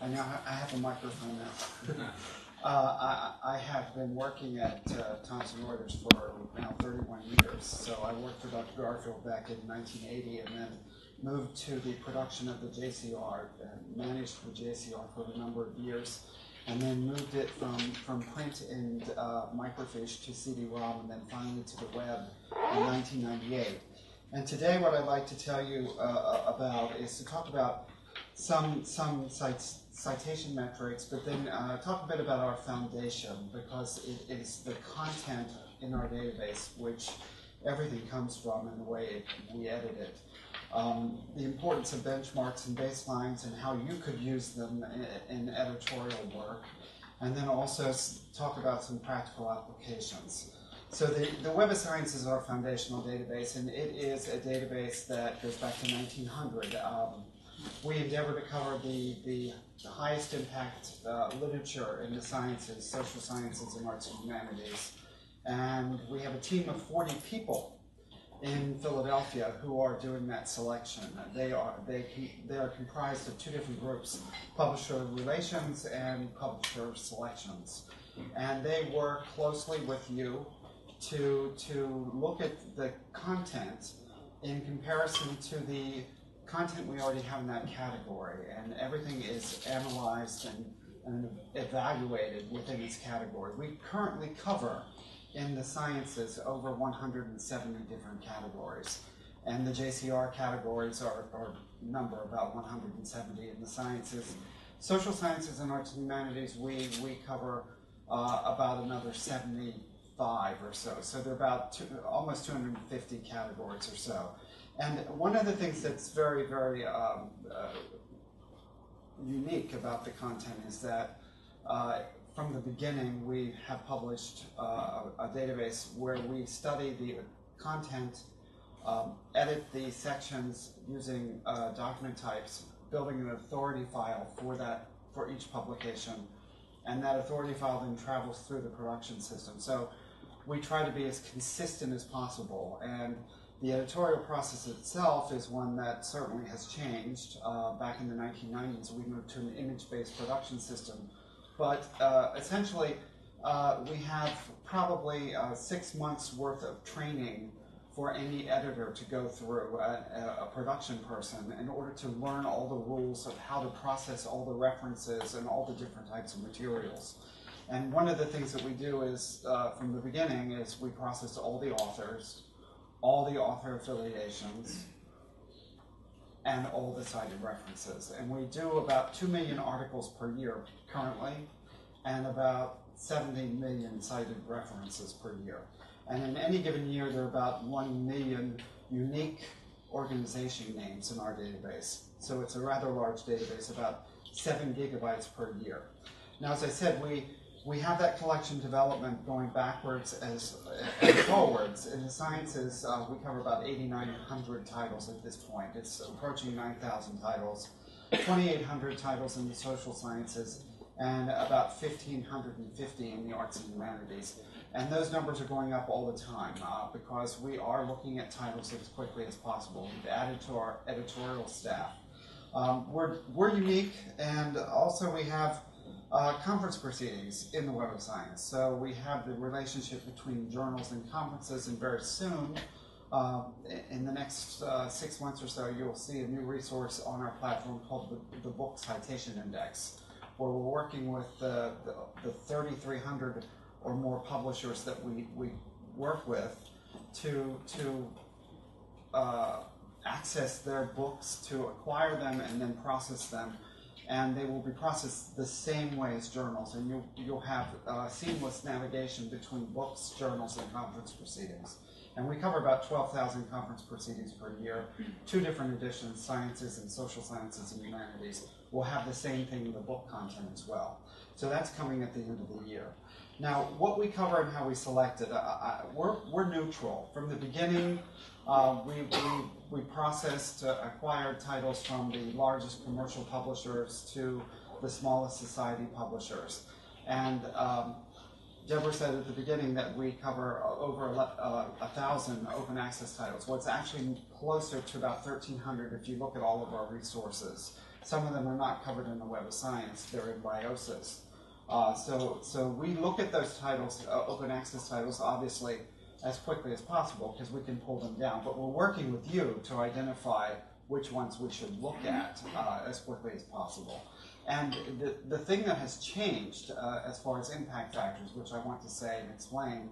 I know I have a microphone now. I have been working at Thomson Reuters for now 31 years. So I worked for Dr. Garfield back in 1980 and then moved to the production of the JCR and managed the JCR for a number of years. And then moved it from print and microfiche to CD-ROM and then finally to the web in 1998. And today what I'd like to tell you about is to talk about some citation metrics, but then talk a bit about our foundation, because it is the content in our database which everything comes from and the way we edit it. The importance of benchmarks and baselines and how you could use them in editorial work, and then also talk about some practical applications. So the Web of Science is our foundational database, and it is a database that goes back to 1900. We endeavor to cover the highest impact literature in the sciences, social sciences, and arts and humanities. And we have a team of 40 people in Philadelphia who are doing that selection. They are comprised of two different groups: publisher relations and publisher selections. And they work closely with you to look at the content in comparison to the content we already have in that category, and everything is analyzed and evaluated within its category. We currently cover in the sciences over 170 different categories, and the JCR categories are number about 170 in the sciences. Social sciences and arts and humanities, we cover about another 75 or so. So they're about almost 250 categories or so. And one of the things that's very, very unique about the content is that from the beginning we have published a database where we study the content, edit the sections using document types, building an authority file for each publication, and that authority file then travels through the production system. So we try to be as consistent as possible, and the editorial process itself is one that certainly has changed. Back in the 1990s, we moved to an image-based production system. But essentially, we have probably 6 months worth of training for any editor to go through, a production person, in order to learn all the rules of how to process all the references and all the different types of materials. And one of the things that we do is, from the beginning, is we process all the authors, all the author affiliations, and all the cited references. And we do about 2 million articles per year currently, and about 70 million cited references per year. And in any given year, there are about 1 million unique organization names in our database. So it's a rather large database, about 7 gigabytes per year. Now, as I said, we have that collection development going backwards as forwards. In the sciences, we cover about 8,900 titles at this point. It's approaching 9,000 titles, 2,800 titles in the social sciences, and about 1,550 in the arts and humanities. And those numbers are going up all the time because we are looking at titles as quickly as possible. We've added to our editorial staff. We're unique, and also we have conference proceedings in the Web of Science. So we have the relationship between journals and conferences, and very soon, in the next 6 months or so, you'll see a new resource on our platform called the Book Citation Index, where we're working with the 3,300 or more publishers that we work with to access their books, to acquire them and then process them. And they will be processed the same way as journals, and you'll have seamless navigation between books, journals, and conference proceedings. And we cover about 12,000 conference proceedings per year, 2 different editions, sciences and social sciences and humanities. We'll have the same thing in the book content as well. So that's coming at the end of the year. Now, what we cover and how we select it, we're neutral. From the beginning, we processed acquired titles from the largest commercial publishers to the smallest society publishers. And Deborah said at the beginning that we cover over 1,000 open access titles. Well, it's actually closer to about 1,300 if you look at all of our resources. Some of them are not covered in the Web of Science, they're in Biosis. So we look at those titles, open access titles, obviously, as quickly as possible because we can pull them down. But we're working with you to identify which ones we should look at as quickly as possible. And the thing that has changed as far as impact factors, which I want to say and explain,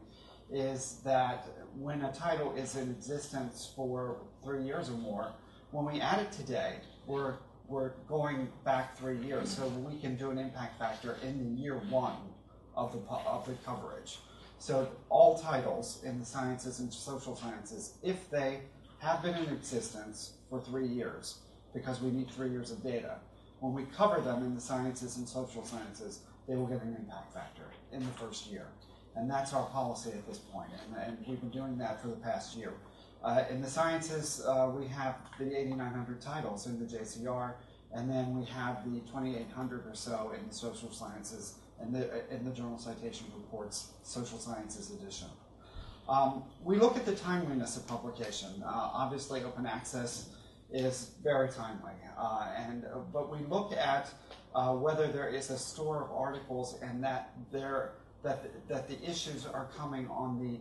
is that when a title is in existence for 3 years or more, when we add it today, we're going back 3 years, so we can do an impact factor in the year 1 of the coverage. So all titles in the sciences and social sciences, if they have been in existence for 3 years, because we need 3 years of data, when we cover them in the sciences and social sciences, they will get an impact factor in the first year. And that's our policy at this point, and we've been doing that for the past year. In the sciences, we have the 8,900 titles in the JCR, and then we have the 2,800 or so in the social sciences and in the Journal Citation Reports Social Sciences edition. We look at the timeliness of publication. Obviously, open access is very timely, but we look at whether there is a store of articles and that the issues are coming on the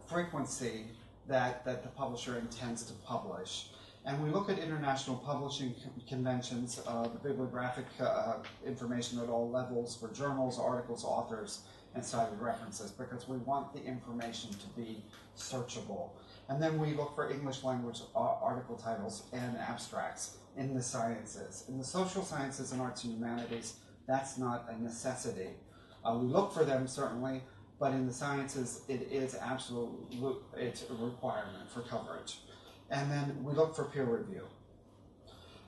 frequency that the publisher intends to publish. And we look at international publishing conventions, the bibliographic information at all levels for journals, articles, authors, and cited references, because we want the information to be searchable. And then we look for English language article titles and abstracts in the sciences. In the social sciences and arts and humanities, that's not a necessity. We look for them, certainly, but in the sciences, it is it's a requirement for coverage. And then we look for peer review.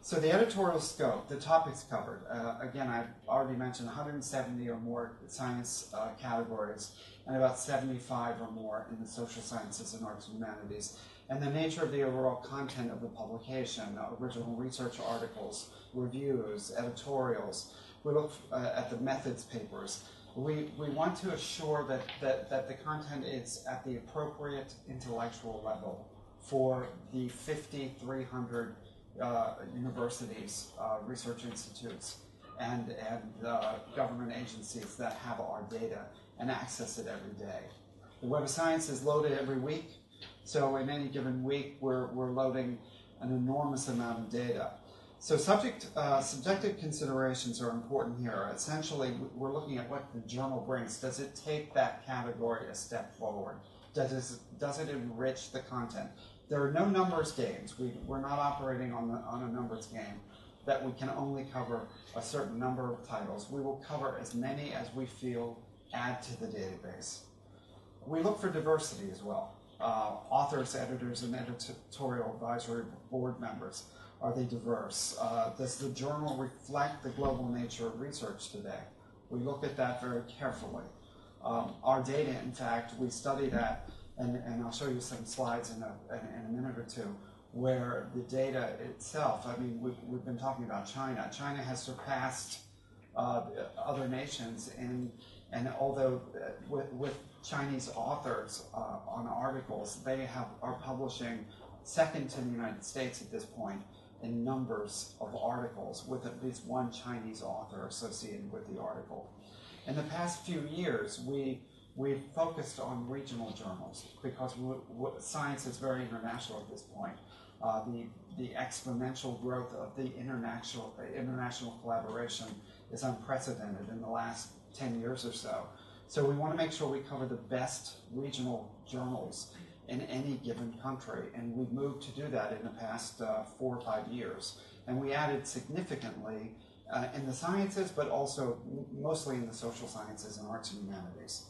So the editorial scope, the topics covered, again, I've already mentioned 170 or more science categories, and about 75 or more in the social sciences and arts and humanities. And the nature of the overall content of the publication, original research articles, reviews, editorials. We look at the methods papers. We want to assure that the content is at the appropriate intellectual level for the 5,300 universities, research institutes, and government agencies that have our data and access it every day. The Web of Science is loaded every week, so in any given week we're loading an enormous amount of data. So subjective considerations are important here. Essentially, we're looking at what the journal brings. Does it take that category a step forward? Does it enrich the content? There are no numbers games. We're not operating on a numbers game that we can only cover a certain number of titles. We will cover as many as we feel add to the database. We look for diversity as well. Authors, editors, and editorial advisory board members. Are they diverse? Does the journal reflect the global nature of research today? We look at that very carefully. Our data, in fact, we study that, and I'll show you some slides in a minute or two, where the data itself, I mean, we've been talking about China. China has surpassed other nations, and although with Chinese authors on articles, they are publishing second to the United States at this point in numbers of articles with at least one Chinese author associated with the article. In the past few years, we've focused on regional journals because science is very international at this point. The exponential growth of the international collaboration is unprecedented in the last 10 years or so. So we want to make sure we cover the best regional journals in any given country, and we've moved to do that in the past 4 or 5 years. And we added significantly in the sciences, but also mostly in the social sciences and arts and humanities.